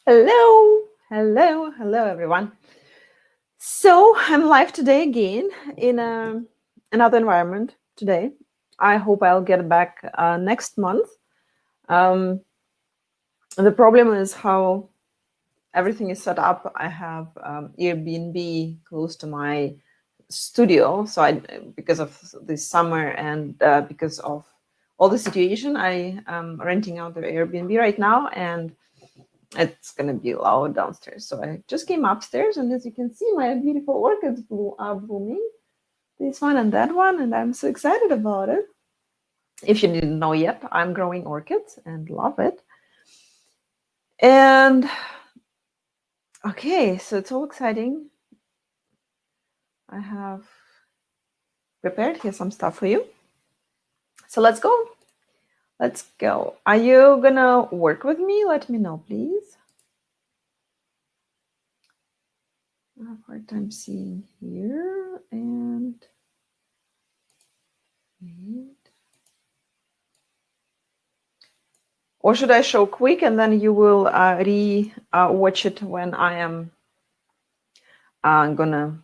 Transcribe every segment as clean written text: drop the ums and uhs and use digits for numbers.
Hello, hello, everyone. So I'm live today again in another environment today. I hope I'll get back next month. Um, the problem is how everything is set up. I have Airbnb close to my studio, so because of this summer and because of all the situation, I am renting out the Airbnb right now, and it's gonna be loud downstairs. So I just came upstairs, and as you can see, my beautiful orchids are blooming. This one and that one, and I'm so excited about it. If you didn't know yet, I'm growing orchids and love it. And okay, so it's all exciting. I have prepared here some stuff for you. So let's go. Let's go. Are you gonna work with me? Let me know, please. I have a hard time seeing here and or should I show quick and then you will watch it when I am gonna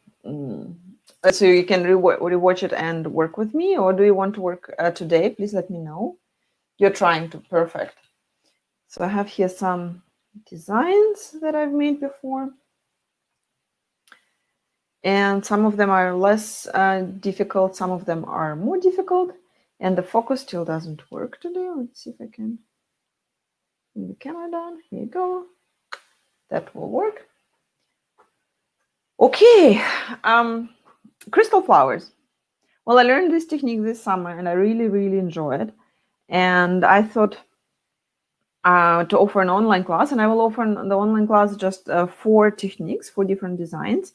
so you can rewatch it and work with me, or do you want to work today? Please let me know. You're trying to perfect. So I have here some designs that I've made before, and some of them are less difficult, some of them are more difficult, and the focus still doesn't work today. Let's see if I can bring the camera down. Here you go. That will work. Okay, crystal flowers. Well, I learned this technique this summer and I really enjoy it. And I thought to offer an online class, and I will offer the online class just 4 techniques, 4 different designs.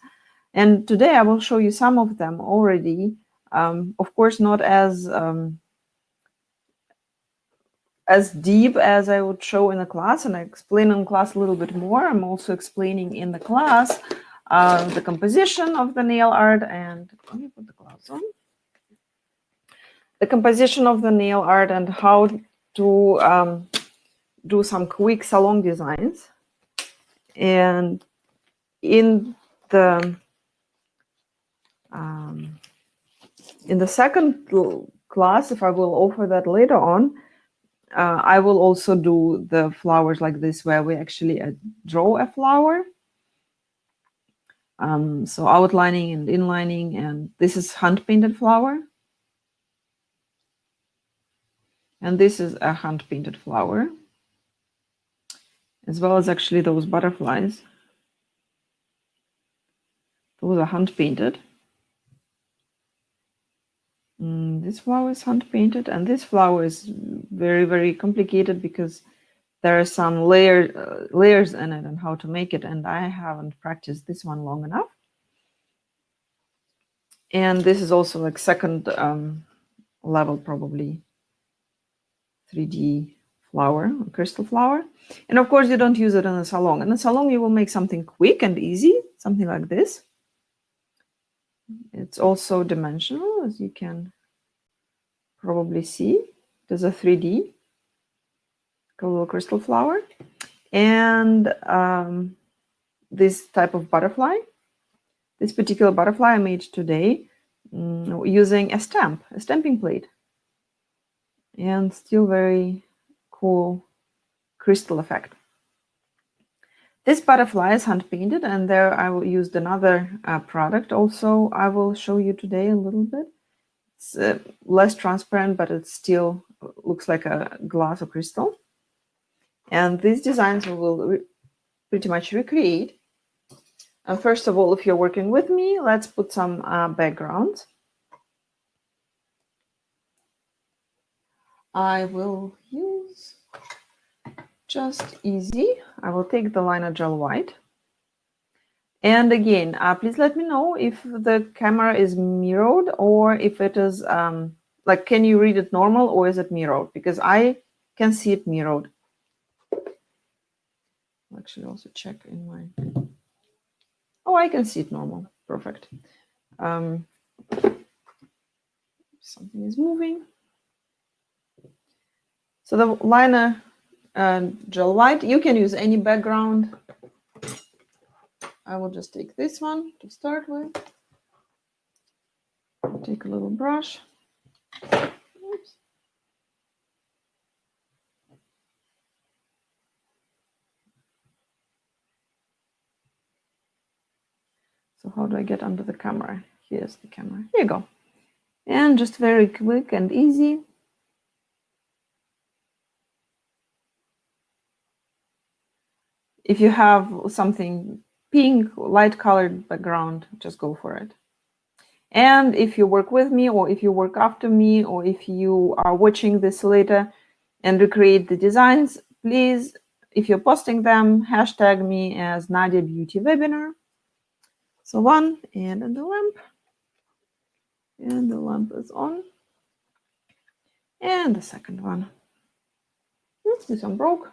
And today I will show you some of them already. Of course, not as deep as I would show in a class, and I explain in class a little bit more. I'm also explaining in the class the composition of the nail art, and let me put the gloves on. The composition of the nail art and how to do some quick salon designs. And in the second class, if I will offer that later on, I will also do the flowers like this, where we actually draw a flower. So outlining and inlining, and this is hand-painted flower. And this is a hand-painted flower, as well as actually those butterflies. Those are hand-painted. This flower is hand-painted, and this flower is very complicated because there are some layers in it and how to make it, and I haven't practiced this one long enough. And this is also like second level, probably 3D flower, crystal flower. And of course, you don't use it in a salon. In a salon, you will make something quick and easy, something like this. It's also dimensional, as you can probably see. There's a 3D little crystal flower. And this type of butterfly. This particular butterfly I made today using a stamping plate. And still very cool crystal effect. This butterfly is hand painted, and there I will use another product also I will show you today a little bit. It's less transparent, but it still looks like a glass or crystal. And these designs we will pretty much recreate. First of all, if you're working with me, let's put some backgrounds. I will use just easy. I will take the liner gel white. And again, please let me know if the camera is mirrored or if it is like, can you read it normal or is it mirrored? Because I can see it mirrored. I'll actually also check in my... Oh, I can see it normal. Perfect. Something is moving. So the liner gel white. You can use any background. I will just take this one to start with. Take a little brush. Oops. So how do I get under the camera? Here's the camera. Here you go. And just very quick and easy. If you have something pink, light colored background, just go for it. And if you work with me, or if you work after me, or if you are watching this later and recreate the designs, please, if you're posting them, hashtag me as Nadia Beauty Webinar. So one, and the lamp. And the lamp is on. And the second one. Oops, this one broke.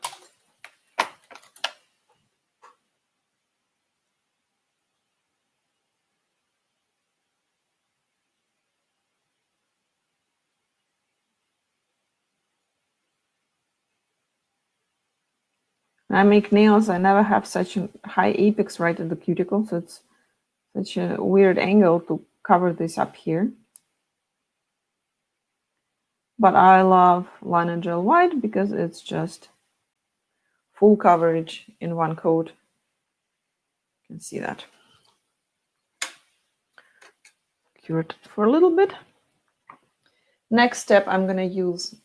When I make nails, I never have such a high apex right at the cuticle, so it's such a weird angle to cover this up here. But I love liner gel white because it's just full coverage in one coat. You can see that. Cure it for a little bit. Next step, I'm going to use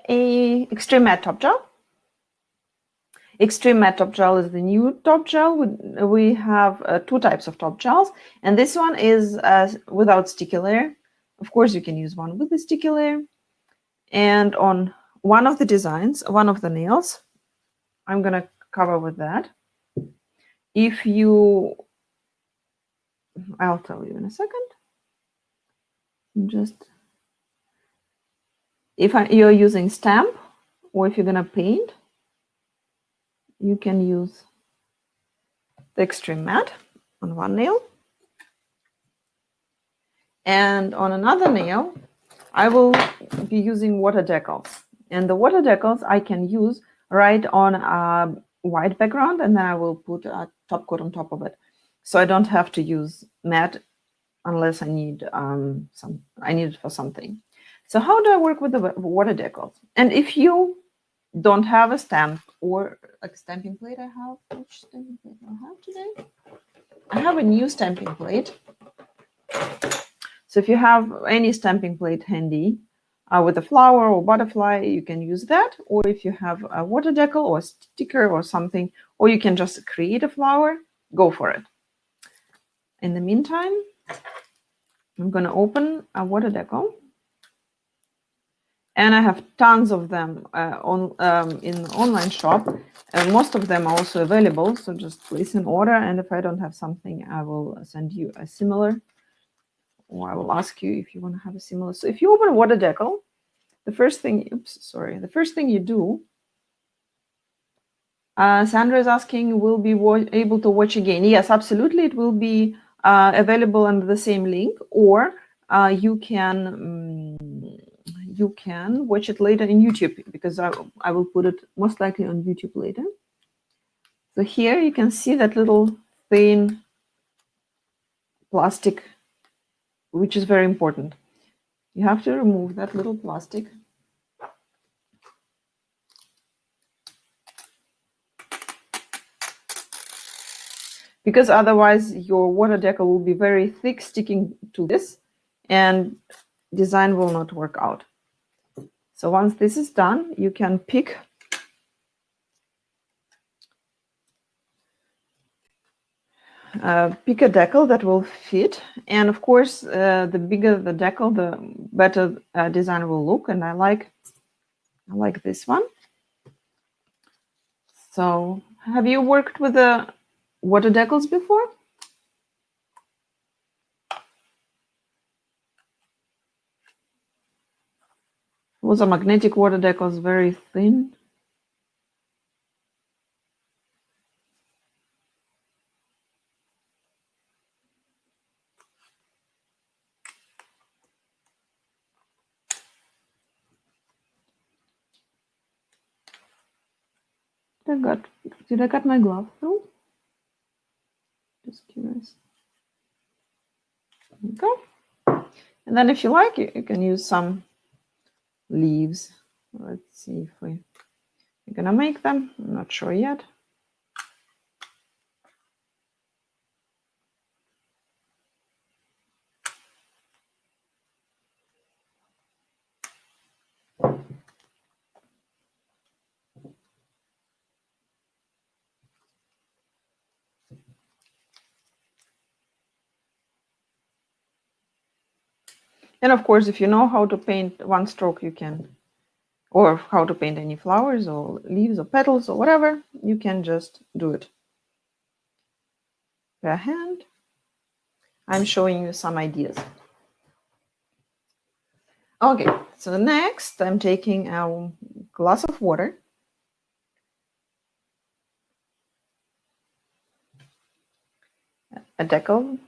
a Extreme Matte Top Gel. Extreme Matte Top Gel is the new top gel. We have two types of top gels, and this one is without sticky layer. Of course, you can use one with the sticky layer. And on one of the designs, one of the nails, I'm going to cover with that. If you, I'll tell you in a second. Just if you're using stamp, or if you're going to paint, you can use the Extreme Matte on one nail. And on another nail, I will be using water decals. And the water decals I can use right on a white background, and then I will put a top coat on top of it. So I don't have to use matte unless I need I need it for something. So how do I work with the water decals? And if you don't have a stamp or like stamping plate, I have, which stamping plate do I have today? I have a new stamping plate. So if you have any stamping plate handy with a flower or butterfly, you can use that. Or if you have a water decal or a sticker or something, or you can just create a flower, go for it. In the meantime, I'm going to open a water decal. And I have tons of them in the online shop. Most of them are also available. So just place an order. And if I don't have something, I will send you a similar. Or I will ask you if you want to have a similar. So if you open a water decal, the first thing you do, Sandra is asking, will be able to watch again? Yes, absolutely. It will be available under the same link, or you can watch it later in YouTube, because I will put it most likely on YouTube later. So here you can see that little thin plastic, which is very important. You have to remove that little plastic. Because otherwise your water decal will be very thick sticking to this and design will not work out. So once this is done, you can pick a decal that will fit. And of course, the bigger the decal, the better design will look. And I like this one. So have you worked with the water decals before? It was a magnetic water decals, very thin. Did I cut my glove through? Just curious. There you go. And then if you like, you can use some leaves. Let's see if we're gonna make them. I'm not sure yet. And of course, if you know how to paint one stroke, you can, or how to paint any flowers or leaves or petals or whatever, you can just do it by hand. I'm showing you some ideas. Okay, so next I'm taking a glass of water. A decal,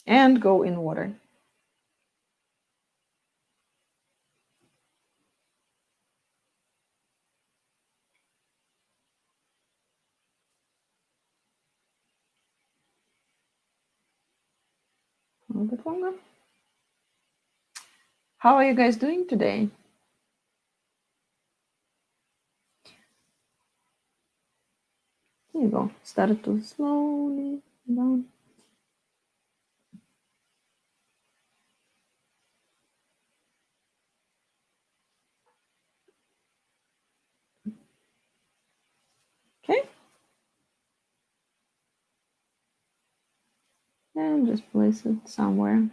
and go in water. A little bit longer. How are you guys doing today? There you go. Started to slowly down. Okay. And just place it somewhere.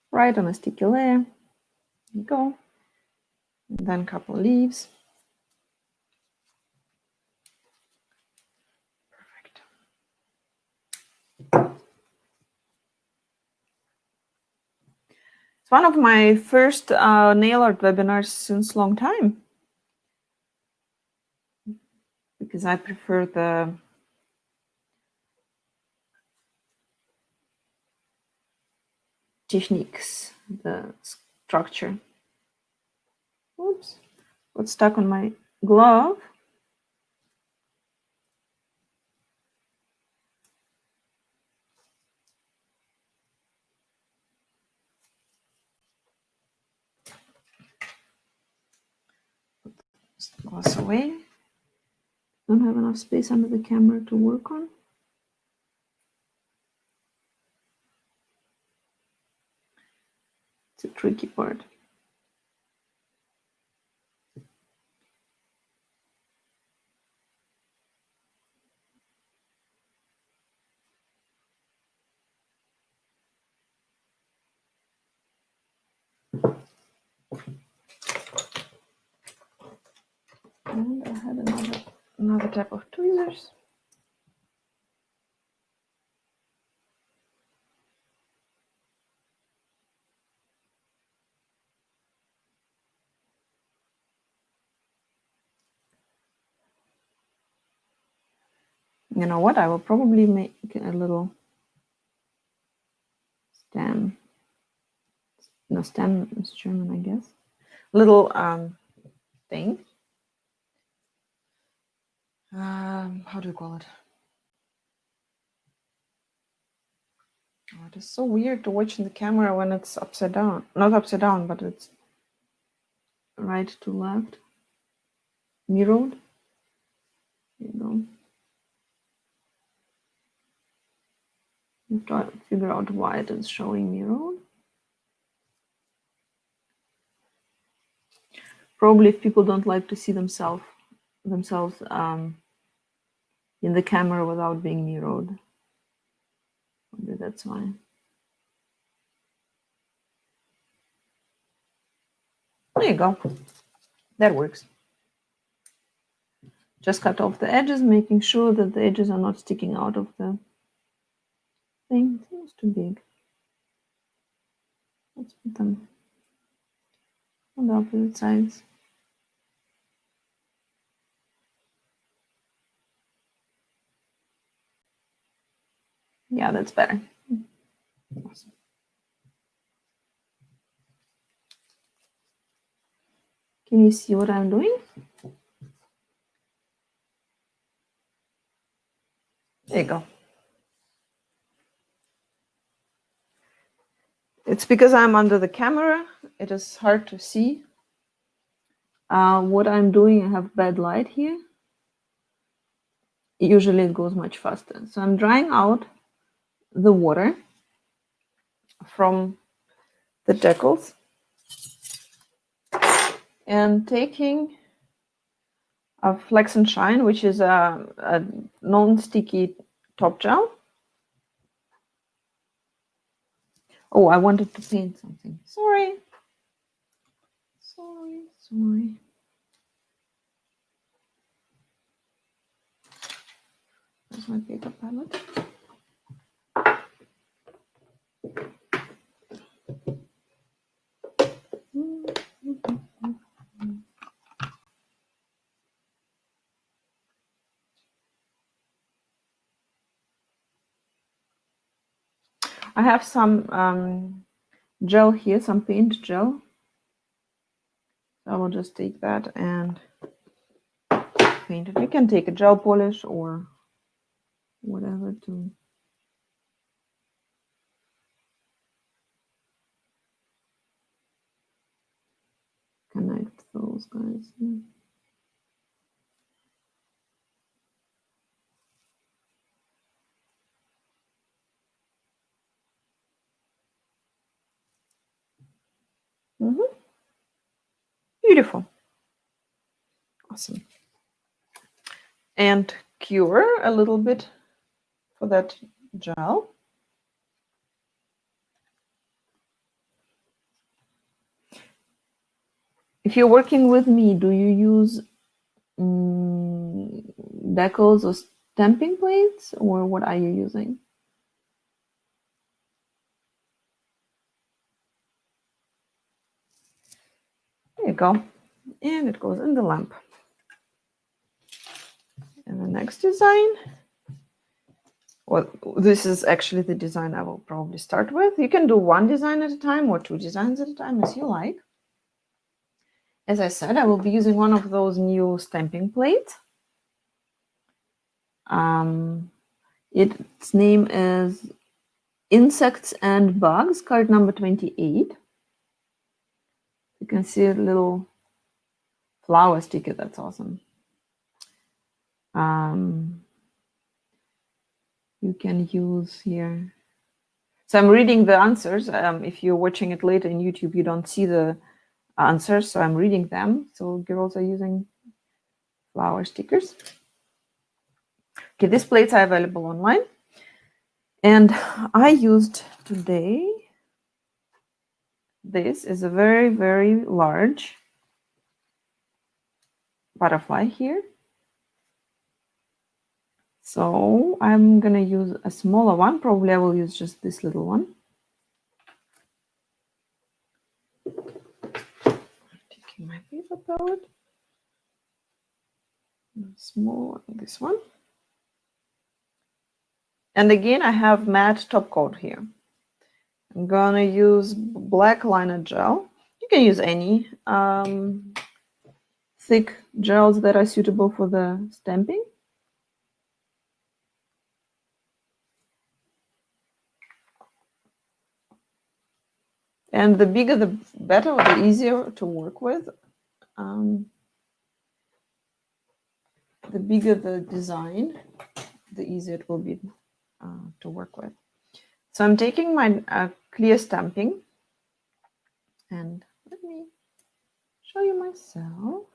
Right on a sticky layer. There you go. And then a couple leaves. Perfect. It's one of my first nail art webinars since long time, because I prefer the techniques, the structure. Oops, got stuck on my glove. Gloss away. Don't have enough space under the camera to work on. It's a tricky part. And I had another type of tweezers. You know what? I will probably make a little stem. No, stem is German, I guess. Little thing. How do you call it? Oh, it is so weird to watch in the camera when it's upside down. Not upside down, but it's right to left. Mirrored. There you go. You try to figure out why it is showing mirrored. Probably if people don't like to see themselves in the camera without being mirrored. Maybe that's why. There you go. That works. Just cut off the edges, making sure that the edges are not sticking out of the thing. It seems too big. Let's put them on the opposite sides. Yeah, that's better. Awesome. Can you see what I'm doing? There you go. It's because I'm under the camera. It is hard to see what I'm doing. I have bad light here. Usually it goes much faster. So I'm drying out the water from the decals and taking a Flex and Shine, which is a non-sticky top gel. Oh, I wanted to paint something. Sorry. There's my paper palette. I have some gel here, some paint gel. So I will just take that and paint it. You can take a gel polish or whatever to connect those guys. Beautiful. Awesome. And cure a little bit for that gel. If you're working with me, do you use decals or stamping plates, or what are you using? There you go. And it goes in the lamp. And the next design, well, this is actually the design I will probably start with. You can do one design at a time or two designs at a time, as you like. As I said, I will be using one of those new stamping plates. Its name is Insects and Bugs, card number 28. You can see a little flower sticker. That's awesome. You can use here. So I'm reading the answers. If you're watching it later in YouTube, you don't see the answers, so I'm reading them. So girls are using flower stickers. Okay, these plates are available online. And I used today, this is a very, very large butterfly here. So I'm gonna use a smaller one. Probably I will use just this little one. Taking my paper palette. Small, this one. And again, I have matte top coat here. I'm gonna use black liner gel. You can use any thick gels that are suitable for the stamping. And the bigger the better, or the easier to work with. The bigger the design, the easier it will be to work with. So I'm taking my clear stamping, and let me show you myself.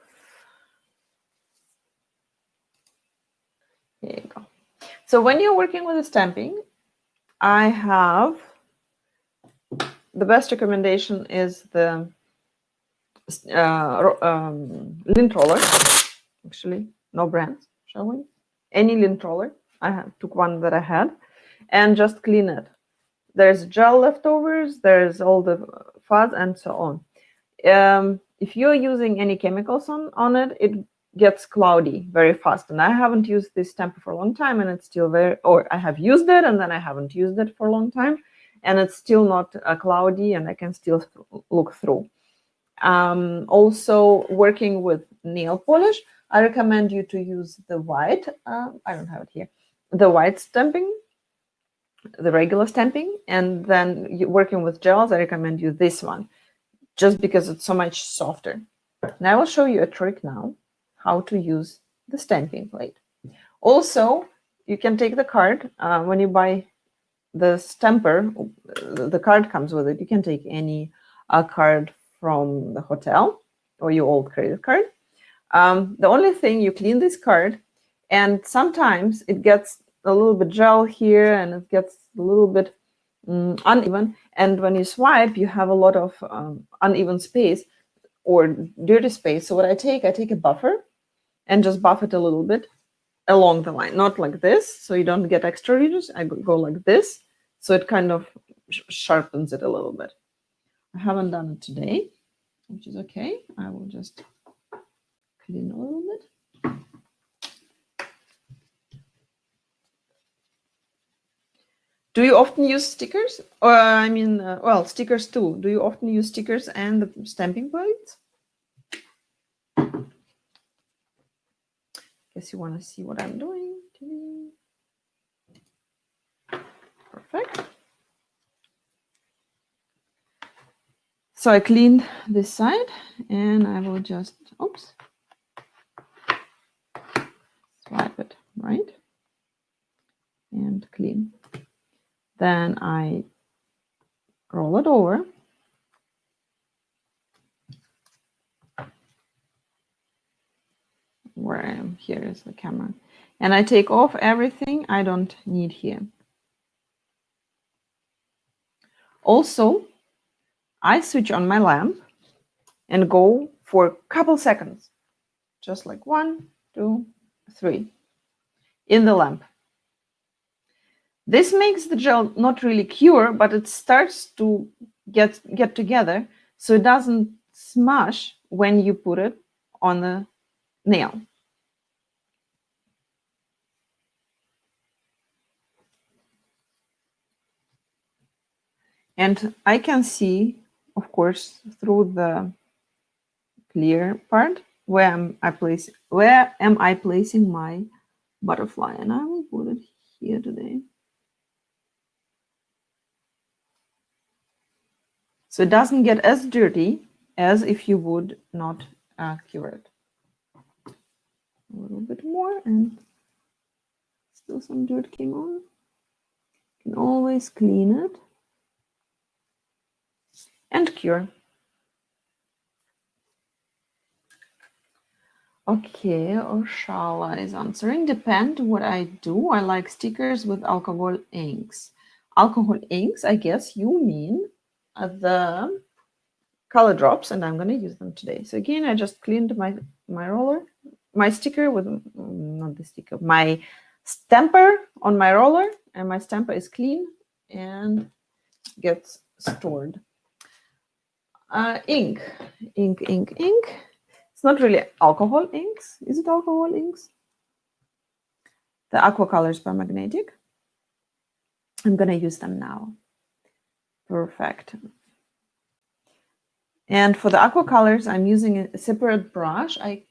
There you go. So when you're working with the stamping, I have the best recommendation is the lint roller. Actually, no brands, shall we? Any lint roller. I took one that I had and just clean it. There's gel leftovers, there's all the fuzz and so on. If you're using any chemicals on it, gets cloudy very fast. And I haven't used this stamper for a long time, and it's still very, or I have used it and then I haven't used it for a long time, and it's still not cloudy, and I can still look through. Also, working with nail polish, I recommend you to use the white, I don't have it here, the white stamping, the regular stamping, and then working with gels, I recommend you this one, just because it's so much softer. And I will show you a trick now, how to use the stamping plate. Also, you can take the card, when you buy the stamper, the card comes with it. You can take any card from the hotel or your old credit card. The only thing, you clean this card, and sometimes it gets a little bit gel here and it gets a little bit uneven. And when you swipe, you have a lot of uneven space or dirty space. So what I take a buffer and just buff it a little bit along the line, not like this, so you don't get extra ridges. I go like this, so it kind of sharpens it a little bit. I haven't done it today, which is okay. I will just clean a little bit. Do you often use stickers? Or I mean, well, stickers too. Do you often use stickers and the stamping plates? Guess you want to see what I'm doing. Perfect. So I cleaned this side, and I will just, oops, swipe it right and clean. Then I roll it over. Where I am, here is the camera. And I take off everything I don't need here. Also, I switch on my lamp and go for a couple seconds, just like 1, 2, 3, in the lamp. This makes the gel not really cure, but it starts to get together, so it doesn't smash when you put it on the nail. And I can see, of course, through the clear part, where am I placing my butterfly, and I will put it here today. So it doesn't get as dirty as if you would not cure it. A little bit more, and still some dirt came on. You can always clean it and cure. Okay, Oshala is answering. Depend what I do. I like stickers with alcohol inks. Alcohol inks, I guess you mean the color drops, and I'm going to use them today. So again, I just cleaned my roller, my sticker with, not the sticker, my stamper on my roller, and my stamper is clean and gets stored. Ink. It's not really alcohol inks. Is it alcohol inks? The aqua colors by Magnetic. I'm going to use them now. Perfect. And for the aqua colors, I'm using a separate brush. I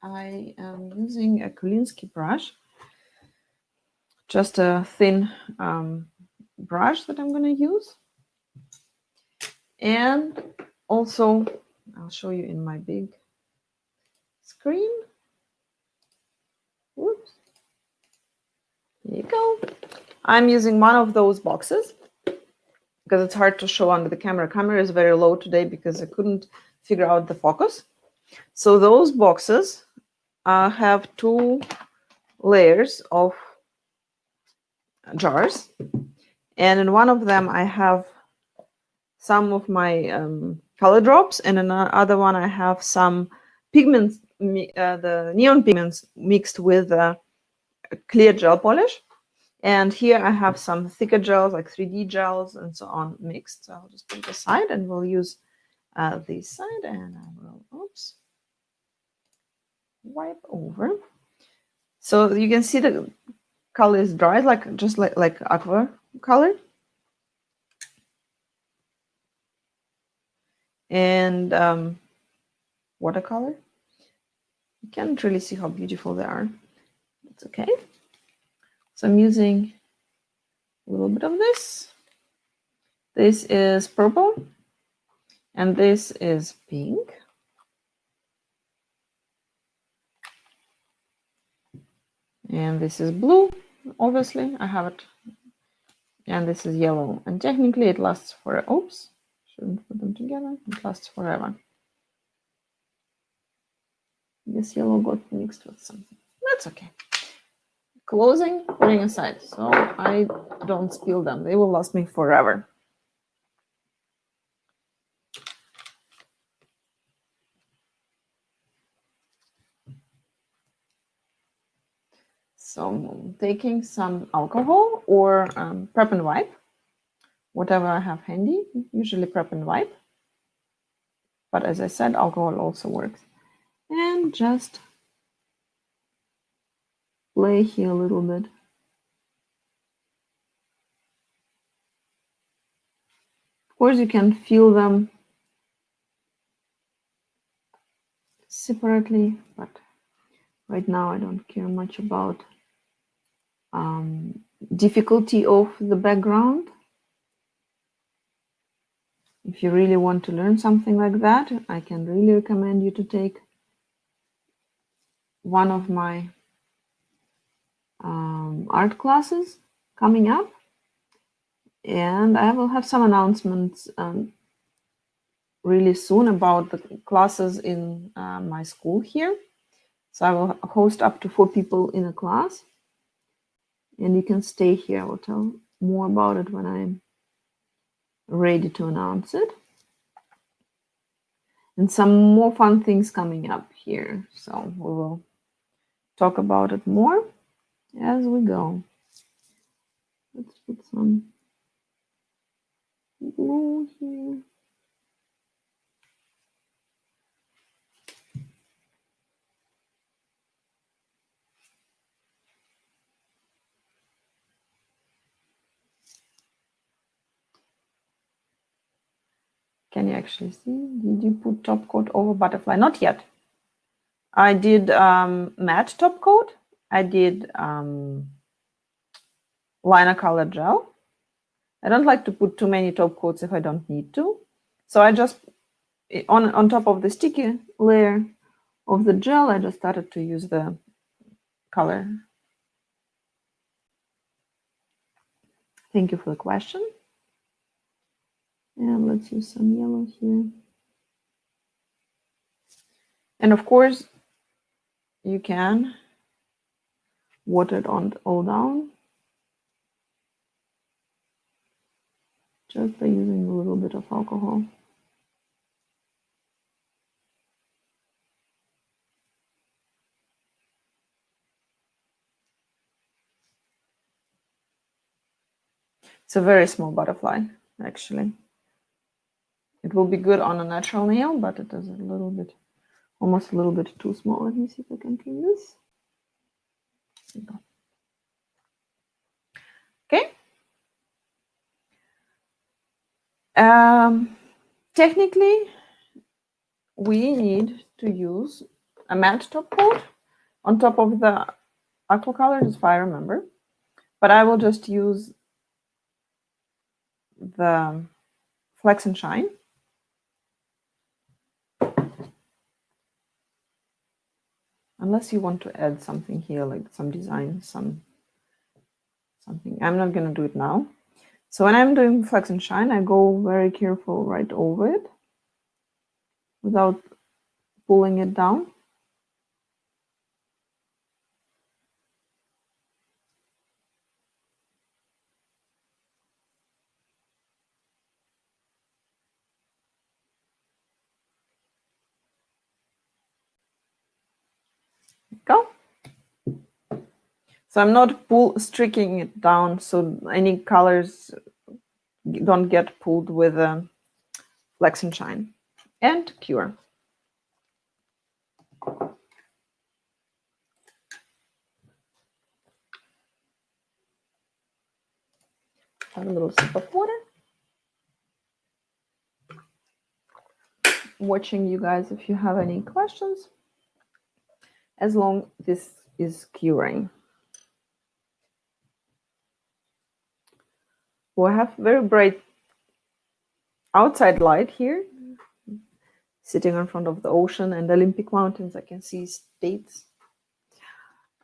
am using a Kolinsky brush, just a thin brush that I'm going to use. And also, I'll show you in my big screen. Whoops. Here you go. I'm using one of those boxes because it's hard to show under the camera. Camera is very low today because I couldn't figure out the focus. So those boxes have 2 layers of jars, and in one of them I have some of my color drops, and in another one I have some pigments, the neon pigments mixed with clear gel polish. And here I have some thicker gels, like 3D gels and so on, mixed. So I'll just put it aside, and we'll use this side, and I will, oops. wipe over. So you can see the color is dry, just like aqua color. And watercolor. You can't really see how beautiful they are. It's okay. So I'm using a little bit of this. This is purple. And this is pink. And this is blue. Obviously, I have it. And this is yellow. And technically it lasts for, oops, shouldn't put them together. It lasts forever. This yellow got mixed with something. That's okay. Closing, putting aside, so I don't spill them. They will last me forever. So I'm taking some alcohol or prep and wipe, whatever I have handy, usually prep and wipe. But as I said, alcohol also works. And just play here a little bit. Of course, you can feel them separately, but right now I don't care much about difficulty of the background. If you really want to learn something like that, I can really recommend you to take one of my art classes coming up. And I will have some announcements really soon about the classes in my school here. So I will host up to 4 people in a class. And you can stay here. I will tell more about it when I'm ready to announce it. And some more fun things coming up here. So we will talk about it more as we go. Let's put some blue here. Can you actually see? Did you put top coat over butterfly? Not yet. I did matte top coat. I did liner color gel. I don't like to put too many top coats if I don't need to. So I just, on top of the sticky layer of the gel, I just started to use the color. Thank you for the question. And let's use some yellow here. And of course, you can water it all down just by using a little bit of alcohol. It's a very small butterfly, actually. It will be good on a natural nail, but it is a little bit, almost a little bit too small. Let me see if I can clean this. Okay. Technically, we need to use a matte top coat on top of the aqua colors, if I remember. But I will just use the Flex and Shine. Unless you want to add something here, like some design, something. I'm not going to do it now. So when I'm doing Flex and Shine, I go very careful right over it without pulling it down. Go. So I'm not streaking it down, so any colors don't get pulled with Flex and Shine. And Cure. Have a little sip of water. Watching you guys if you have any questions, as long this is curing. We have very bright outside light here, sitting in front of the ocean and Olympic Mountains. I can see states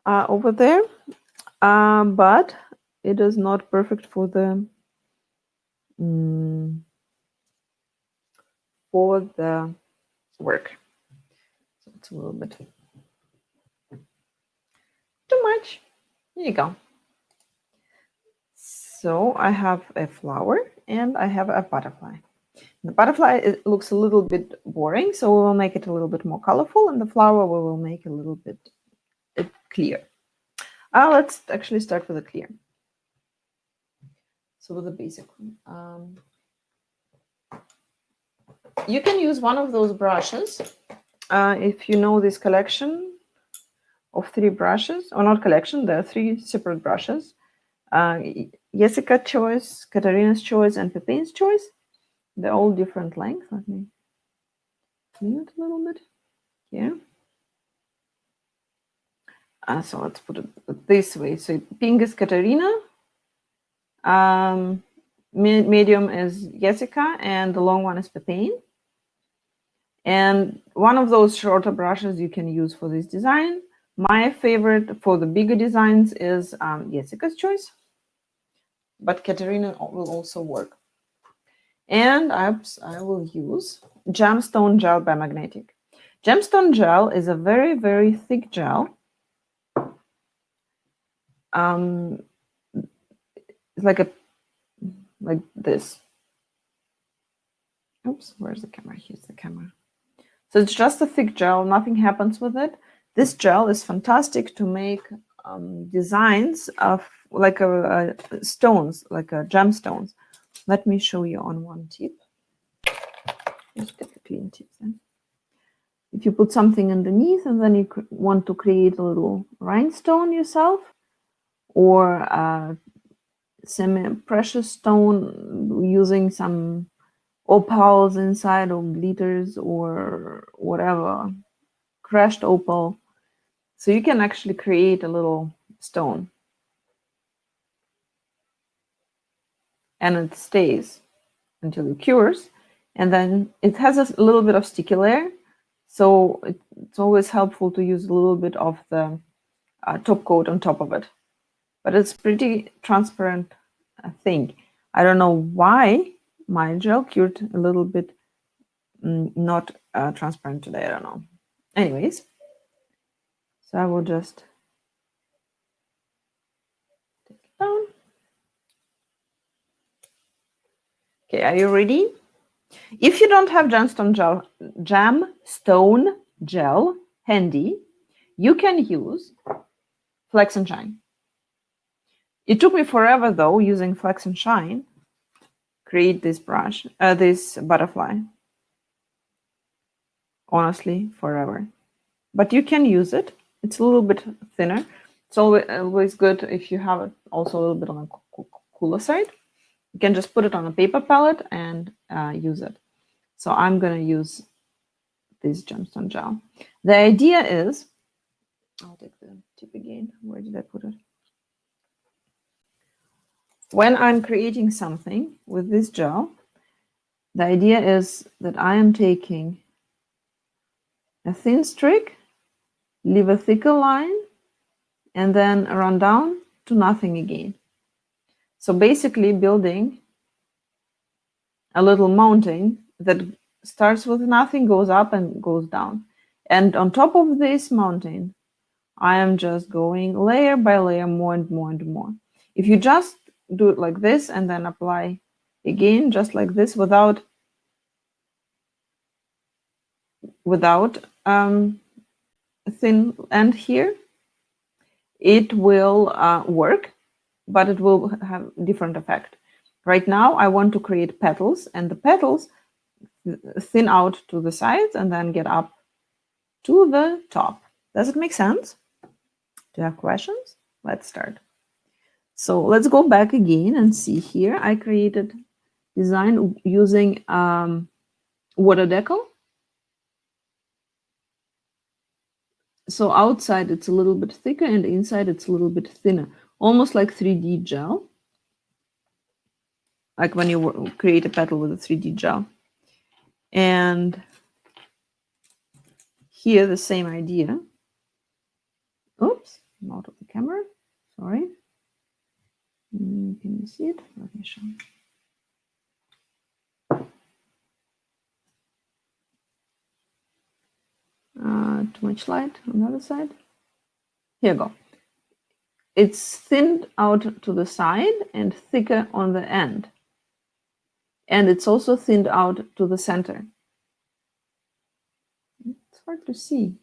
over there, but it is not perfect for the work. So it's a little bit too much. Here you go. So I have a flower and I have a butterfly. The butterfly, it looks a little bit boring, so we will make it a little bit more colorful, and the flower we will make a little bit clear. Let's actually start with the clear. So with the basic one. You can use one of those brushes. If you know this collection of 3 brushes, or not collection, there are 3 separate brushes. Jessica's choice, Katarina's choice, and Pepin's choice. They're all different lengths. Let me clean it a little bit here. So let's put it this way. So pink is Katarina, medium is Jessica, and the long one is Pepin. And one of those shorter brushes you can use for this design. My favorite for the bigger designs is Jessica's choice, but Katarina will also work. And I will use Gemstone Gel by Magnetic. Gemstone gel is a very, very thick gel. It's like this. Oops, where's the camera? Here's the camera. So it's just a thick gel, nothing happens with it. This gel is fantastic to make designs of like stones, like gemstones. Let me show you on one tip. Just get the clean tip then. If you put something underneath and then you want to create a little rhinestone yourself, or a semi-precious stone using some opals inside, or glitters, or whatever, crushed opal. So you can actually create a little stone. And it stays until it cures. And then it has a little bit of sticky layer. So it's always helpful to use a little bit of the top coat on top of it. But it's pretty transparent thing. I don't know why my gel cured a little bit not transparent today. I don't know. Anyways, so I will just take it down. Okay, are you ready? If you don't have gemstone gel handy, you can use Flex and Shine. It took me forever though, using Flex and Shine, create this brush, this butterfly. Honestly, forever. But you can use it. It's a little bit thinner. It's always good if you have it also a little bit on the cooler side. You can just put it on a paper palette and use it. So I'm going to use this gemstone gel. The idea is, I'll take the tip again. Where did I put it? When I'm creating something with this gel, the idea is that I am taking a thin streak, leave a thicker line, and then run down to nothing again. So basically building a little mountain that starts with nothing, goes up and goes down. And on top of this mountain, I am just going layer by layer, more and more and more. If you just do it like this and then apply again, just like this, without a thin end here, it will work, but it will have a different effect. Right now, I want to create petals, and the petals thin out to the sides and then get up to the top. Does it make sense? Do you have questions? Let's start. So let's go back again and see here. I created design using water deco. So outside it's a little bit thicker and inside it's a little bit thinner, almost like 3D gel. Like when you create a petal with a 3D gel. And here the same idea. Oops, I'm out of the camera. Sorry. Can you see it? Let me show. Too much light on the other side. Here you go. It's thinned out to the side and thicker on the end. And it's also thinned out to the center. It's hard to see.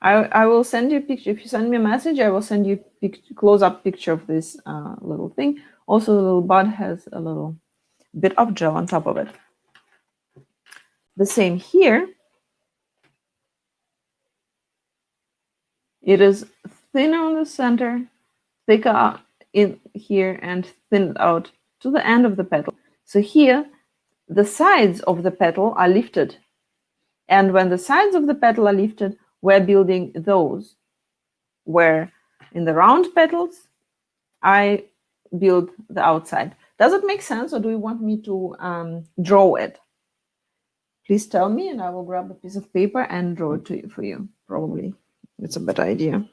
I will send you a picture. If you send me a message, I will send you a close-up picture of this little thing. Also, the little bud has a little bit of gel on top of it. The same here. It is thinner on the center, thicker in here, and thinned out to the end of the petal. So here, the sides of the petal are lifted. And when the sides of the petal are lifted, we're building those. Where in the round petals, I build the outside. Does it make sense, or do you want me to draw it? Please tell me, and I will grab a piece of paper and draw it for you. Probably it's a better idea.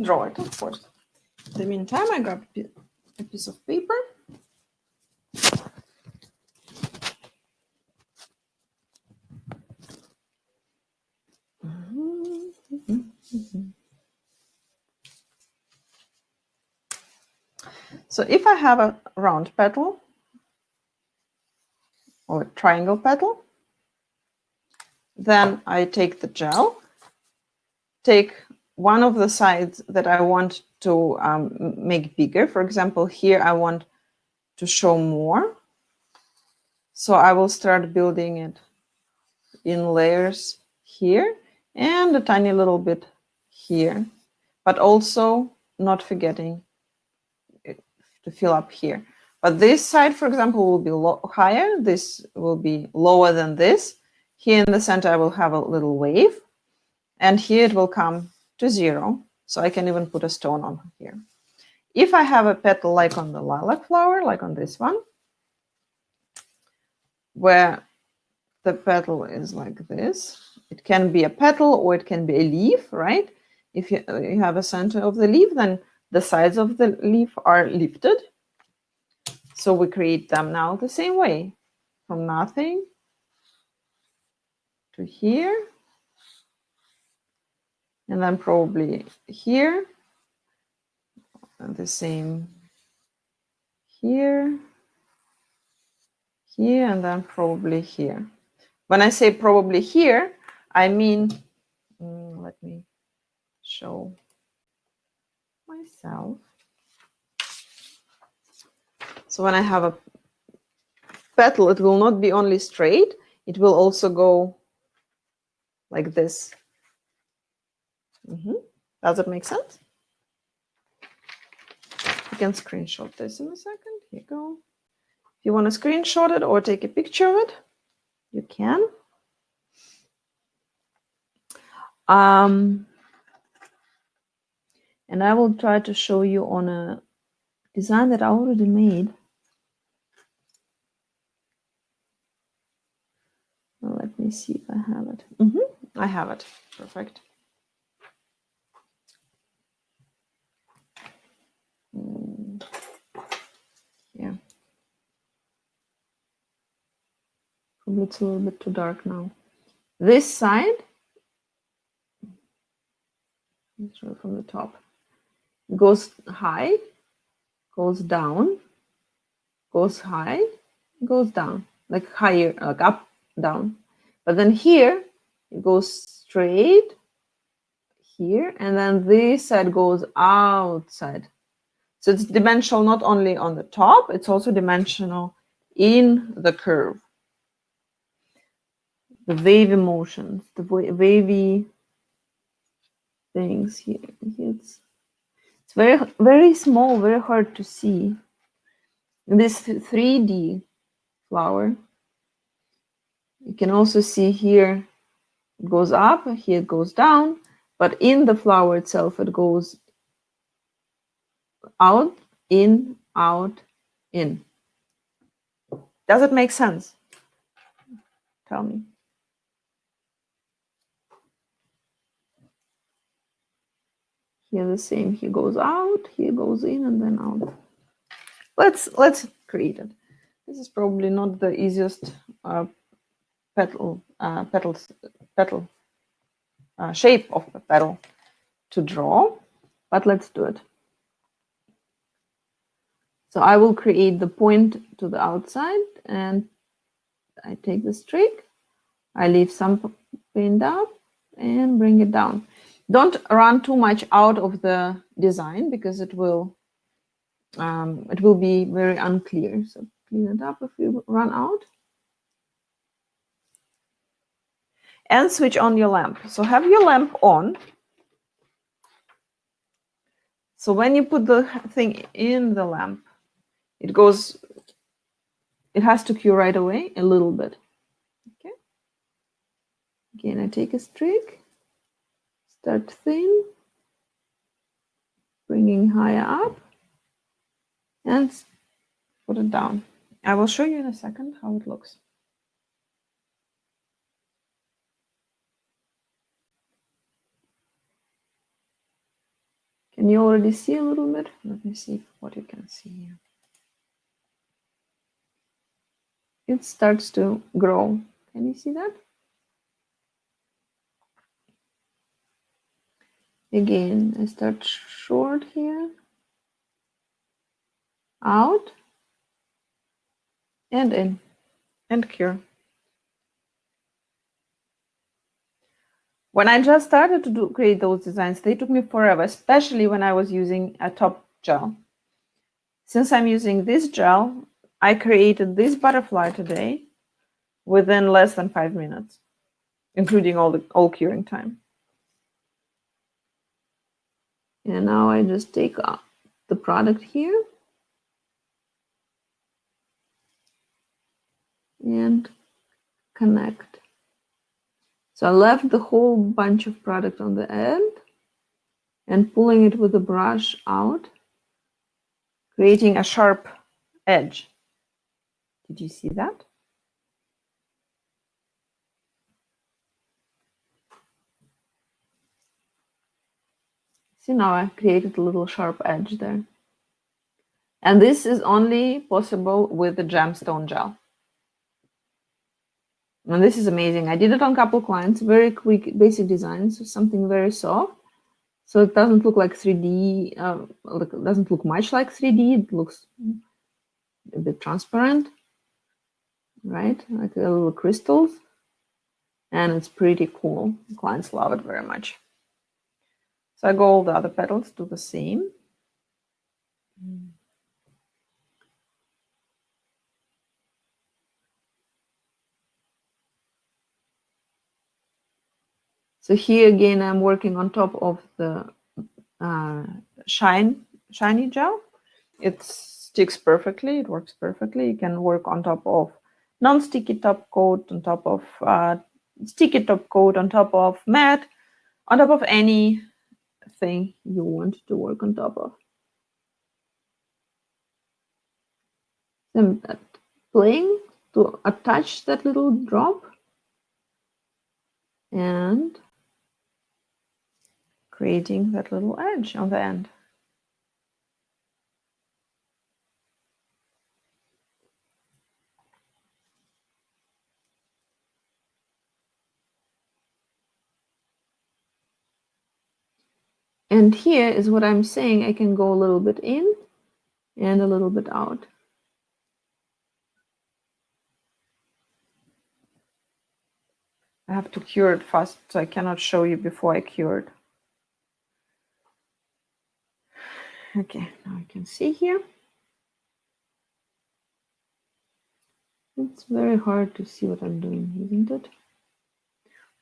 Draw it, of course. In the meantime, I grab a piece of paper. So if I have a round petal or a triangle petal, then I take the gel, take one of the sides that I want to make bigger. For example, here I want to show more. So I will start building it in layers here and a tiny little bit here, but also not forgetting to fill up here. But this side, for example, will be higher. This will be lower than this. Here in the center, I will have a little wave. And here it will come to 0. So I can even put a stone on here. If I have a petal like on the lilac flower, like on this one, where the petal is like this, it can be a petal or it can be a leaf, right? If you have a center of the leaf, then the sides of the leaf are lifted. So we create them now the same way, from nothing to here, and then probably here, and the same here, here, and then probably here. When I say probably here, I mean, let me show myself. So when I have a petal, it will not be only straight, it will also go like this. Does it make sense? You can screenshot this in a second. Here you go. If you want to screenshot it or take a picture of it, you can. And I will try to show you on a design that I already made. Well, let me see if I have it. I have it. Perfect. Yeah. Probably it's a little bit too dark now. This side, let's show it from the top, goes high, goes down, goes high, goes down, like higher, like up, down. But then here, it goes straight here, and then this side goes outside. So it's dimensional not only on the top, it's also dimensional in the curve. The wavy motions, the wavy things here. It's very, very small, very hard to see. This 3D flower, you can also see here it goes up, here it goes down, but in the flower itself it goes out, in, out, in. Does it make sense? Tell me. Here the same, here goes out, here goes in, and then out. Let's create it. This is probably not the easiest petal shape of a petal to draw, but let's do it. So I will create the point to the outside, and I take the streak, I leave some paint up and bring it down. Don't run too much out of the design because it will be very unclear. So clean it up if you run out. And switch on your lamp. So have your lamp on. So when you put the thing in the lamp, it has to cure right away a little bit. Okay. Again, I take a streak, start thin, bringing higher up, and put it down. I will show you in a second how it looks. Can you already see a little bit? Let me see what you can see here. It starts to grow. Can you see that? Again, I start short here, out, and in, and cure. When I just started to create those designs, they took me forever, especially when I was using a top gel. Since I'm using this gel, I created this butterfly today within less than 5 minutes, including all curing time. And now I just take the product here and connect. So I left the whole bunch of product on the end and pulling it with the brush out, creating a sharp edge. Did you see that? See, now I created a little sharp edge there. And this is only possible with the gemstone gel. And this is amazing. I did it on a couple clients, very quick, basic designs, something very soft. So it doesn't look like 3D, it doesn't look much like 3D. It looks a bit transparent, right? Like a little crystals. And it's pretty cool. The clients love it very much. So I go all the other petals, do the same. So here again, I'm working on top of the shiny gel. It sticks perfectly. It works perfectly. You can work on top of non-sticky top coat, on top of sticky top coat, on top of matte, on top of anything you want to work on top of. I'm playing to attach that little drop and creating that little edge on the end. And here is what I'm saying. I can go a little bit in and a little bit out. I have to cure it fast, so I cannot show you before I cure it. Okay, now I can see here. It's very hard to see what I'm doing, isn't it?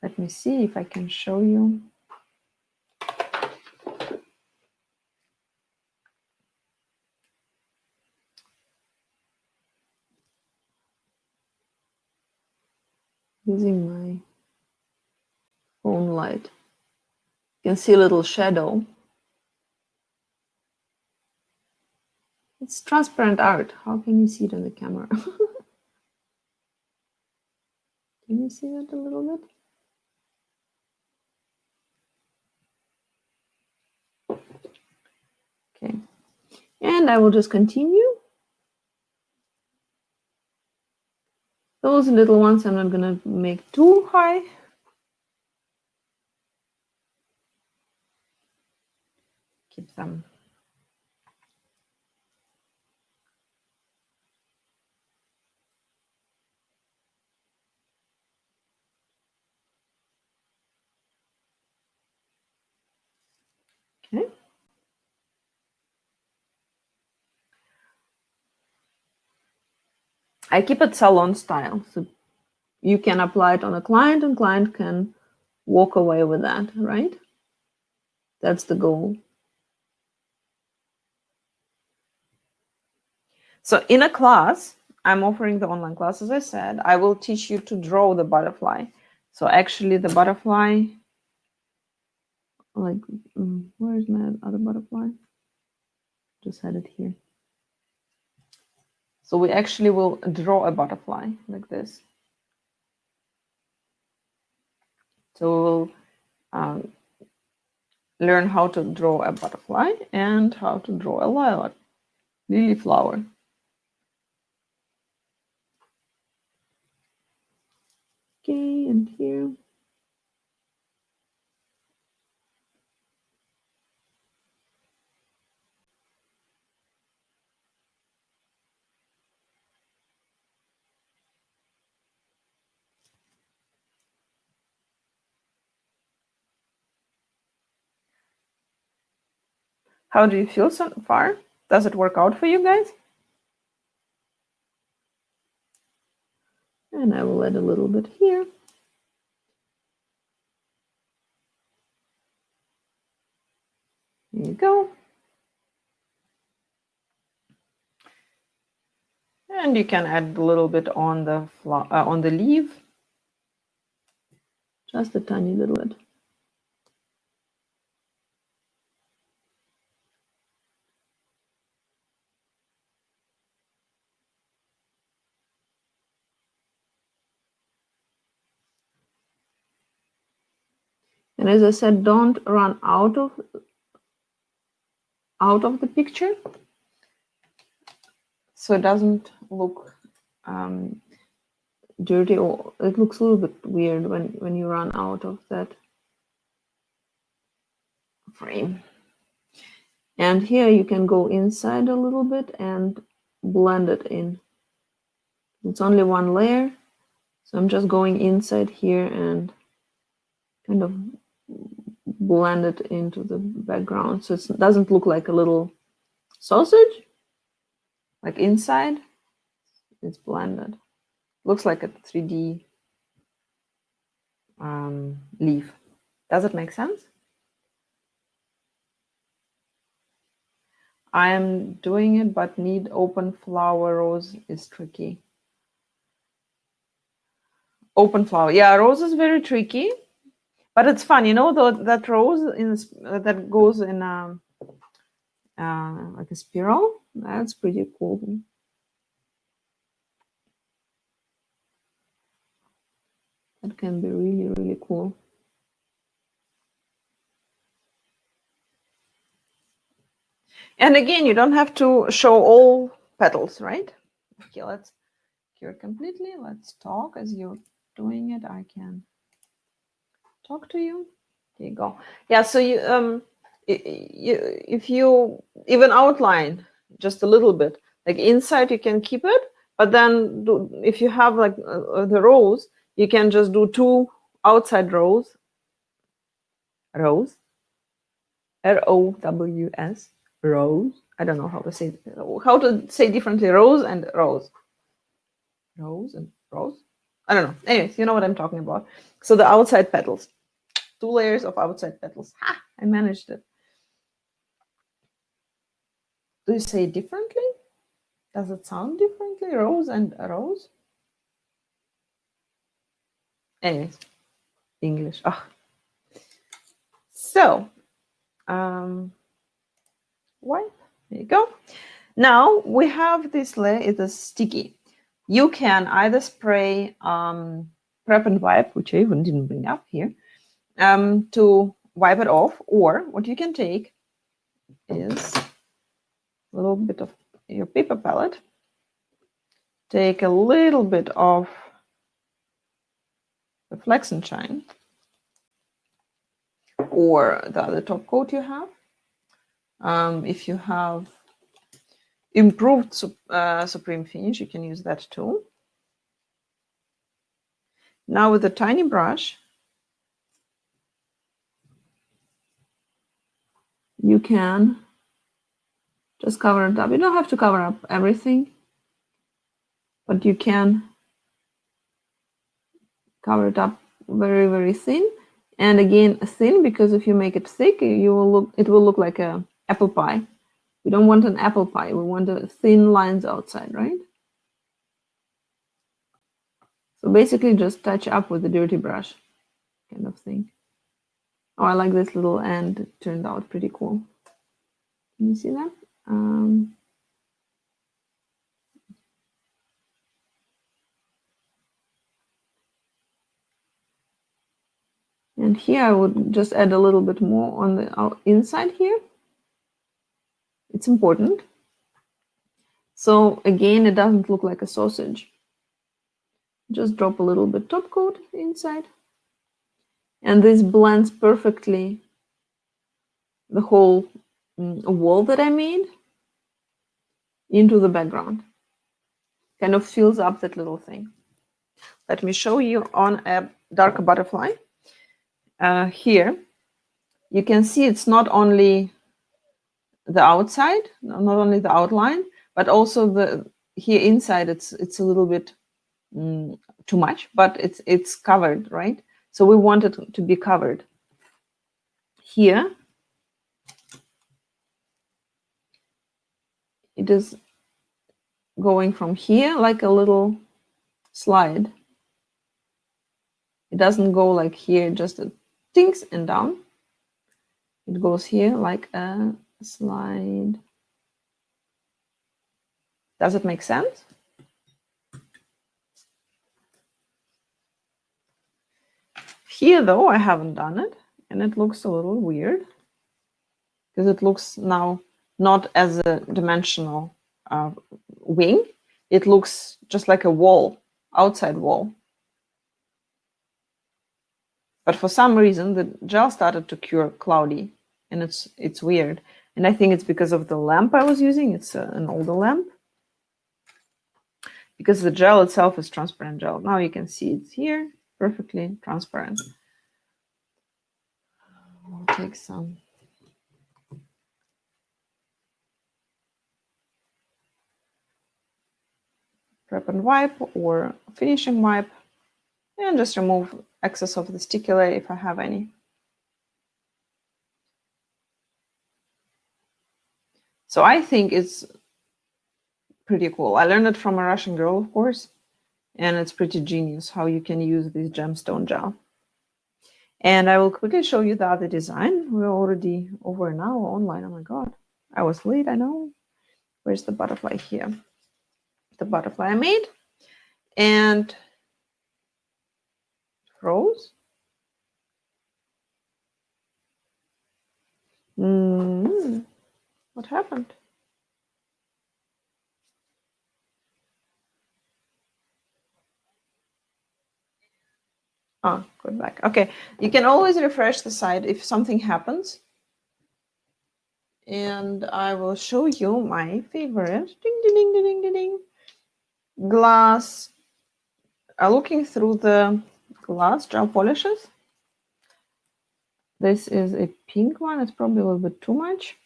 Let me see if I can show you. Using my phone light. You can see a little shadow. It's transparent art. How can you see it on the camera? Can you see that a little bit? Okay. And I will just continue. Those little ones I'm not going to make too high. Keep them. Okay. I keep it salon style, so you can apply it on a client and client can walk away with that, right? That's the goal. So in a class, I'm offering the online class, as I said, I will teach you to draw the butterfly. So actually the butterfly, like, where is my other butterfly? Just had it here. So we actually will draw a butterfly like this. So we'll learn how to draw a butterfly and how to draw a lilac, lily flower. Okay, and here. How do you feel so far? Does it work out for you guys? And I will add a little bit here. There you go. And you can add a little bit on the leaf. Just a tiny little bit. And as I said, don't run out of the picture, so it doesn't look dirty, or it looks a little bit weird when you run out of that frame. And here you can go inside a little bit and blend it in. It's only one layer, so I'm just going inside here and kind of blend it into the background, so it doesn't look like a little sausage. Like inside, it's blended. Looks like a 3D leaf. Does it make sense? I am doing it, but need open flower rose is tricky. Open flower, yeah, rose is very tricky, but it's fun. You know, that rose that goes in like a spiral. That's pretty cool. That can be really, really cool. And again, you don't have to show all petals, right? Okay, let's cure it completely. Let's talk as you're doing it. I can talk to you. There you go. Yeah, so if you even outline just a little bit, like inside you can keep it, but then if you have like the rose, you can just do 2 outside rose, rose, R-O-W-S, rose. I don't know how to say differently, rose and rose. Rose and rose? I don't know. Anyways, you know what I'm talking about. So the outside petals. 2 layers of outside petals. Ha! I managed it. Do you say it differently? Does it sound differently? Rose and rose? Anyways, English. Oh. So, wipe. There you go. Now we have this layer. It is sticky. You can either spray prep and wipe, which I even didn't bring up here, to wipe it off, or what you can take is a little bit of your paper palette. Take a little bit of the Flex and Shine, or the other top coat you have. If you have improved Supreme Finish, you can use that too. Now with a tiny brush, you can just cover it up. You don't have to cover up everything, but you can cover it up very, very thin. And again, thin, because if you make it thick, it will look like an apple pie. We don't want an apple pie. We want the thin lines outside, right? So basically just touch up with a dirty brush kind of thing. Oh, I like this little end. It turned out pretty cool. Can you see that? And here I would just add a little bit more on the inside here. It's important. So again, it doesn't look like a sausage. Just drop a little bit top coat inside. And this blends perfectly the whole wall that I made into the background. Kind of fills up that little thing. Let me show you on a darker butterfly. Here, you can see it's not only the outside, not only the outline, but also here inside. It's a little bit too much, but it's covered, right? So we want it to be covered. Here, it is going from here like a little slide. It doesn't go like here, just a tinks and down. It goes here like a slide. Does it make sense? Here, though, I haven't done it, and it looks a little weird because it looks now not as a dimensional wing. It looks just like a wall, outside wall. But for some reason, the gel started to cure cloudy, and it's weird. And I think it's because of the lamp I was using. It's an older lamp. Because the gel itself is transparent gel. Now you can see it's here, perfectly transparent. We'll take some prep and wipe or finishing wipe, and just remove excess of the sticky layer if I have any. So I think it's pretty cool. I learned it from a Russian girl, of course, and it's pretty genius how you can use this gemstone gel. And I will quickly show you the other design. We're already over an hour online. Oh my God, I was late, I know. Where's the butterfly here? The butterfly I made. And froze. What happened? Oh, go back. Okay, you can always refresh the site if something happens. And I will show you my favorite ding, ding, ding, ding, ding, ding, glass. Looking through the glass gel polishes. This is a pink one. It's probably a little bit too much.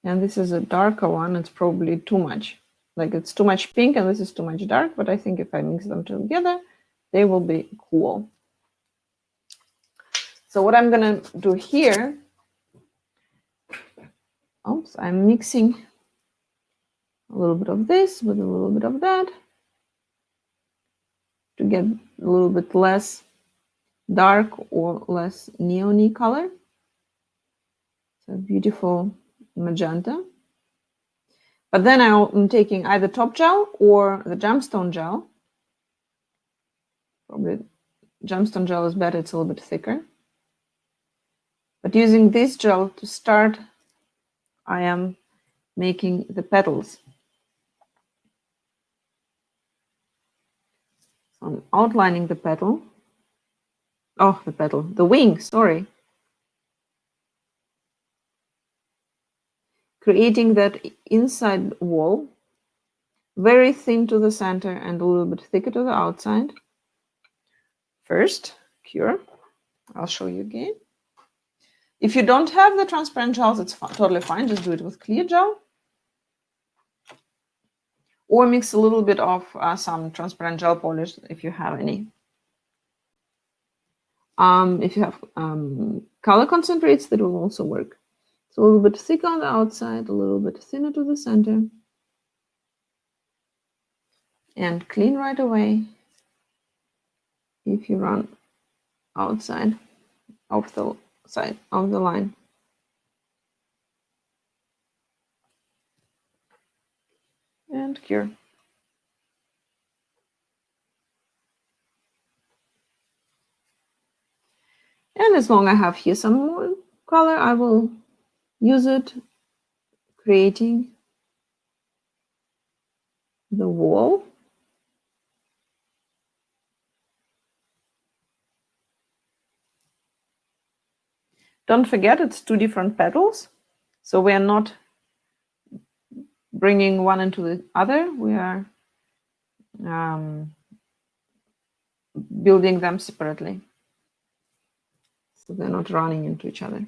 And this is a darker one. It's probably too much. Like it's too much pink and this is too much dark. But I think if I mix them together, they will be cool. So what I'm going to do here, oops, I'm mixing a little bit of this with a little bit of that to get a little bit less dark or less neon-y color. So beautiful magenta. But then I'm taking either top gel or the gemstone gel. Probably gemstone gel is better, it's a little bit thicker. But using this gel to start, I am making the petals. So I'm outlining the petal. Oh, the wing, sorry. Creating that inside wall, very thin to the center and a little bit thicker to the outside. First, cure. I'll show you again. If you don't have the transparent gels, it's totally fine. Just do it with clear gel. Or mix a little bit of some transparent gel polish if you have any. If you have color concentrates, that will also work. So a little bit thicker on the outside, a little bit thinner to the center. And clean right away if you run outside of the side of the line. And cure. And as long as I have here some more color, I will use it creating the wall. Don't forget it's two different petals. So we are not bringing one into the other. We are building them separately. So they're not running into each other.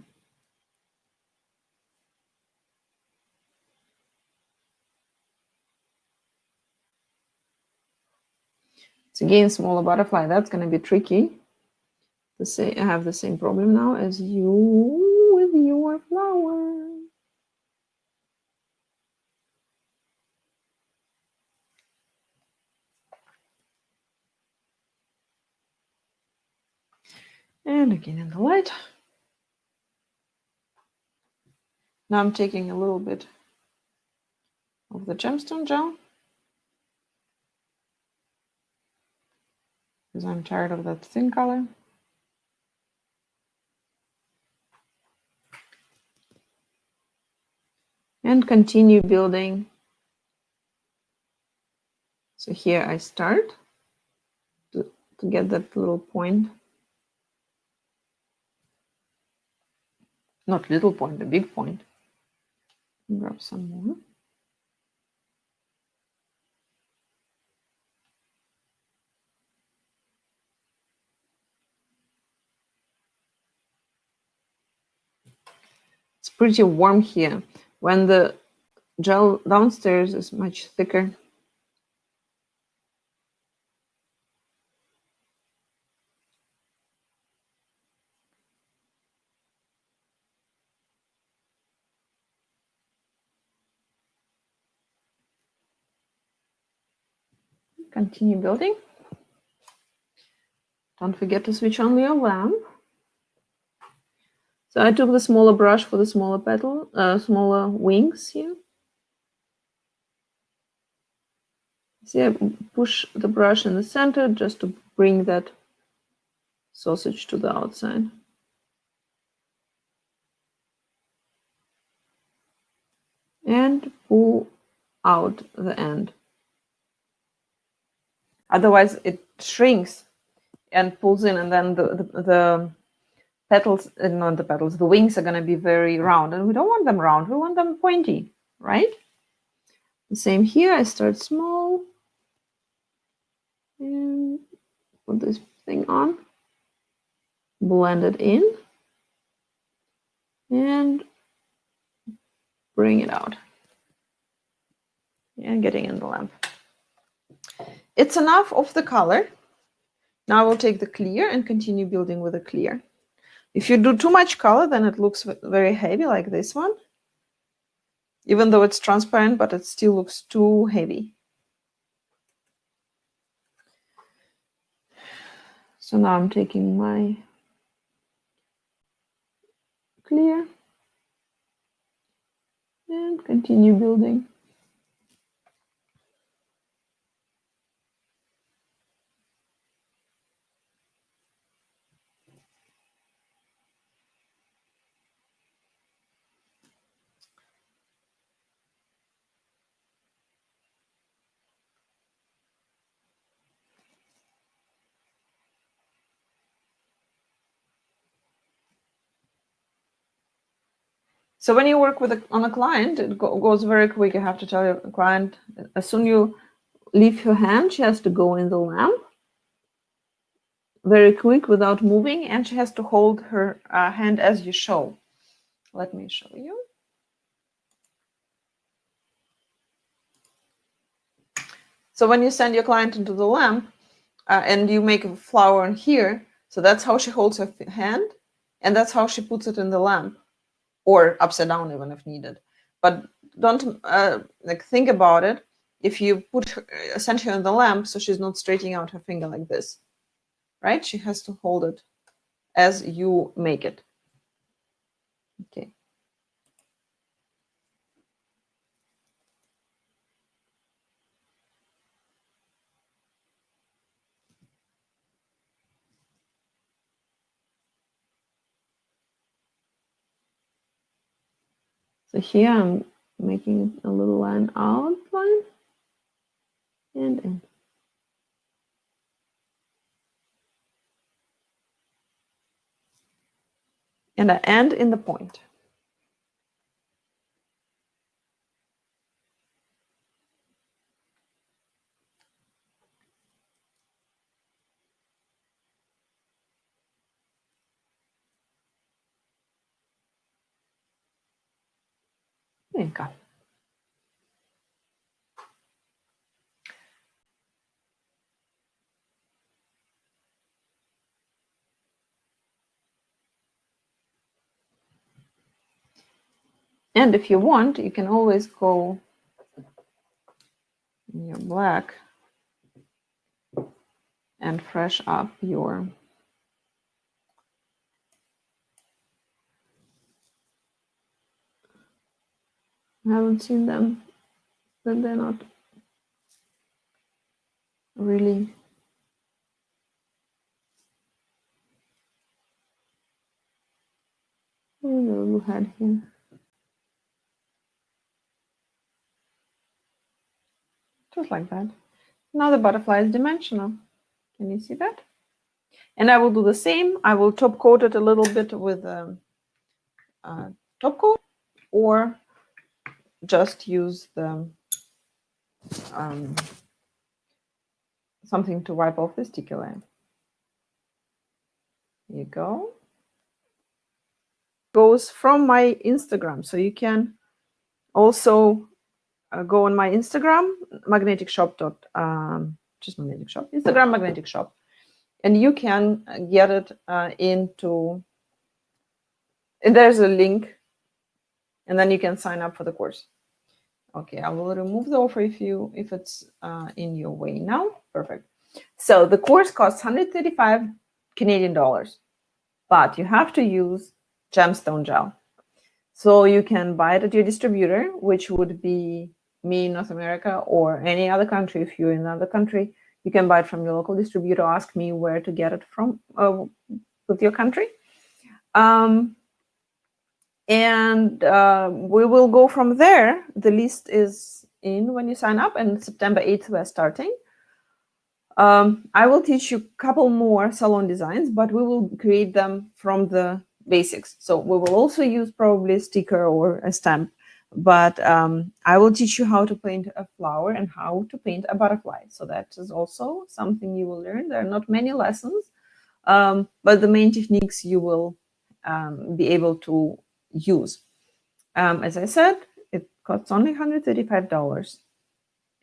It's again smaller butterfly. That's going to be tricky. I have the same problem now as you with your flower. And again in the light. Now I'm taking a little bit of the gemstone gel because I'm tired of that thin color. And continue building. So here I start to get that little point. Not little point, a big point. Grab some more. It's pretty warm here. When the gel downstairs is much thicker. Continue building. Don't forget to switch on your lamp. So I took the smaller brush for the smaller petal, smaller wings here. See, I push the brush in the center just to bring that sausage to the outside. And pull out the end. Otherwise it shrinks and pulls in, and then the petals, not the petals, the wings are going to be very round, and we don't want them round, we want them pointy, right? The same here. I start small and put this thing on, blend it in, and bring it out. And getting in the lamp. It's enough of the color. Now we'll take the clear and continue building with the clear. If you do too much color, then it looks very heavy, like this one. Even though it's transparent, but it still looks too heavy. So now I'm taking my clear and continue building. So when you work with on a client, it goes very quick. You have to tell your client, as soon you leave her hand, she has to go in the lamp very quick without moving, and she has to hold her hand as you show. Let me show you. So when you send your client into the lamp and you make a flower in here, so that's how she holds her hand, and that's how she puts it in the lamp. Or upside down even if needed. But don't think about it. If you send her in the lamp, so she's not straightening out her finger like this, right? She has to hold it as you make it. Okay. So here I'm making a little line outline and in. And I end in the point. There you go. And if you want, you can always go in your black and fresh up your I haven't seen them, but they're not really the little head here. Just like that. Now the butterfly is dimensional. Can you see that? And I will do the same. I will top coat it a little bit with top coat, or just use the something to wipe off the sticky line. Here you go. Goes from my Instagram, so you can also go on my Instagram, magnetic shop. Just magnetic shop, Instagram magnetic shop, and you can get it into. And there's a link, and then you can sign up for the course. Okay, I will remove the offer if it's in your way now. Perfect. So the course costs 135 Canadian dollars, but you have to use gemstone gel. So you can buy it at your distributor, which would be me in North America or any other country. If you're in another country, you can buy it from your local distributor. Ask me where to get it from with your country. And we will go from there. The list is in when you sign up, and September 8th we're starting. I will teach you a couple more salon designs, but we will create them from the basics. So we will also use probably a sticker or a stamp, But I will teach you how to paint a flower and how to paint a butterfly. So that is also something you will learn. There are not many lessons, but the main techniques you will be able to use. As I said, it costs only $135,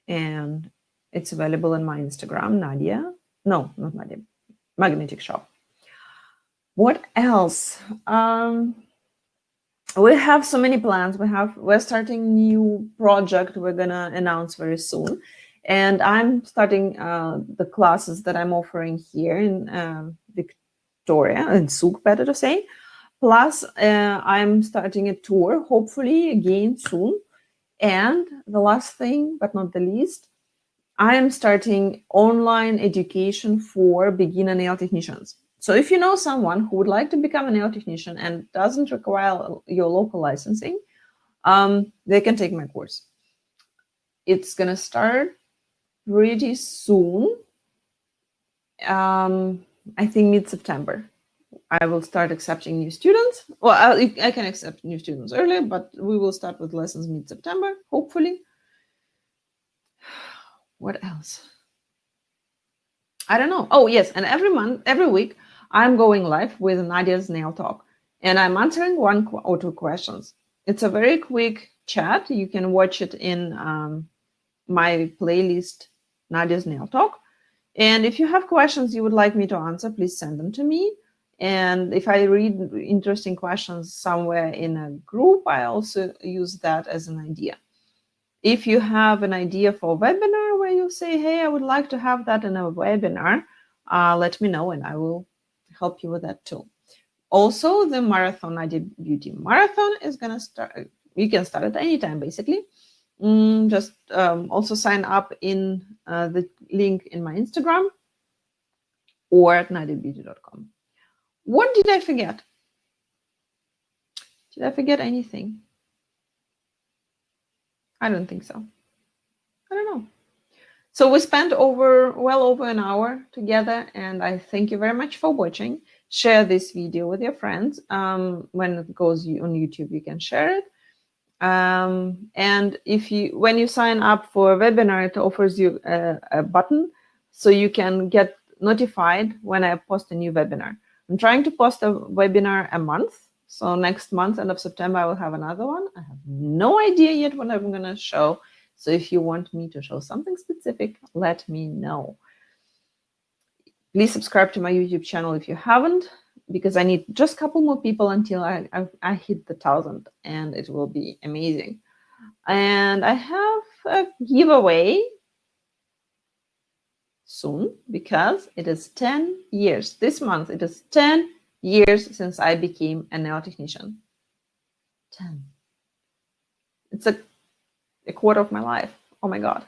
and it's available on my Instagram, Nadia. No, not Nadia, Magnetic Shop. What else? We have so many plans. We're starting new project we're gonna announce very soon, and I'm starting the classes that I'm offering here in Victoria, in Zug, better to say. Plus, I'm starting a tour, hopefully again soon. And the last thing, but not the least, I am starting online education for beginner nail technicians. So if you know someone who would like to become a nail technician and doesn't require your local licensing, they can take my course. It's going to start pretty soon. I think mid-September. I will start accepting new students. Well, I can accept new students earlier, but we will start with lessons mid-September, hopefully. What else? I don't know. Oh, yes. And every week, I'm going live with Nadia's Nail Talk, and I'm answering one or two questions. It's a very quick chat. You can watch it in my playlist, Nadia's Nail Talk. And if you have questions you would like me to answer, please send them to me. And if I read interesting questions somewhere in a group, I also use that as an idea. If you have an idea for a webinar where you say, hey, I would like to have that in a webinar, let me know and I will help you with that too. Also, the Marathon Nadia Beauty Marathon is going to start. You can start at any time, basically. Just also sign up in the link in my Instagram or at nadiabeauty.com. What did I forget? Did I forget anything? I don't think so. I don't know. So we spent well over an hour together, and I thank you very much for watching. Share this video with your friends. When it goes on YouTube, you can share it. And when you sign up for a webinar, it offers you a button so you can get notified when I post a new webinar. I'm trying to post a webinar a month. So next month, end of September, I will have another one. I have no idea yet what I'm going to show. So if you want me to show something specific, let me know. Please subscribe to my YouTube channel if you haven't, because I need just a couple more people until I hit the 1,000, and it will be amazing. And I have a giveaway soon because it is 10 years. This month, it is 10 years since I became a nail technician. 10. It's a quarter of my life. Oh my God.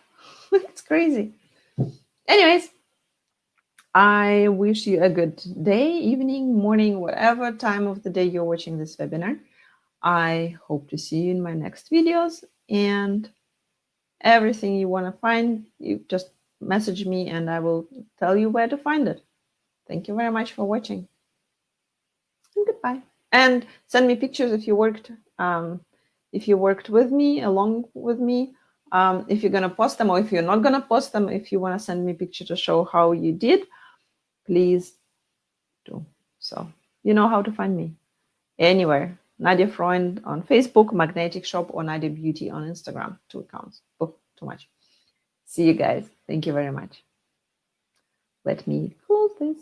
It's crazy. Anyways, I wish you a good day, evening, morning, whatever time of the day you're watching this webinar. I hope to see you in my next videos, and everything you want to find, you just message me and I will tell you where to find it. Thank you very much for watching, and goodbye. And send me pictures if you worked with me, along with me. If you're gonna post them, or if you're not gonna post them, if you want to send me a picture to show how you did, please do so. You know how to find me anywhere. Nadia Freund on Facebook, Magnetic Shop, or Nadia Beauty on Instagram. 2 accounts. Oh, too much. See you guys. Thank you very much. Let me close this.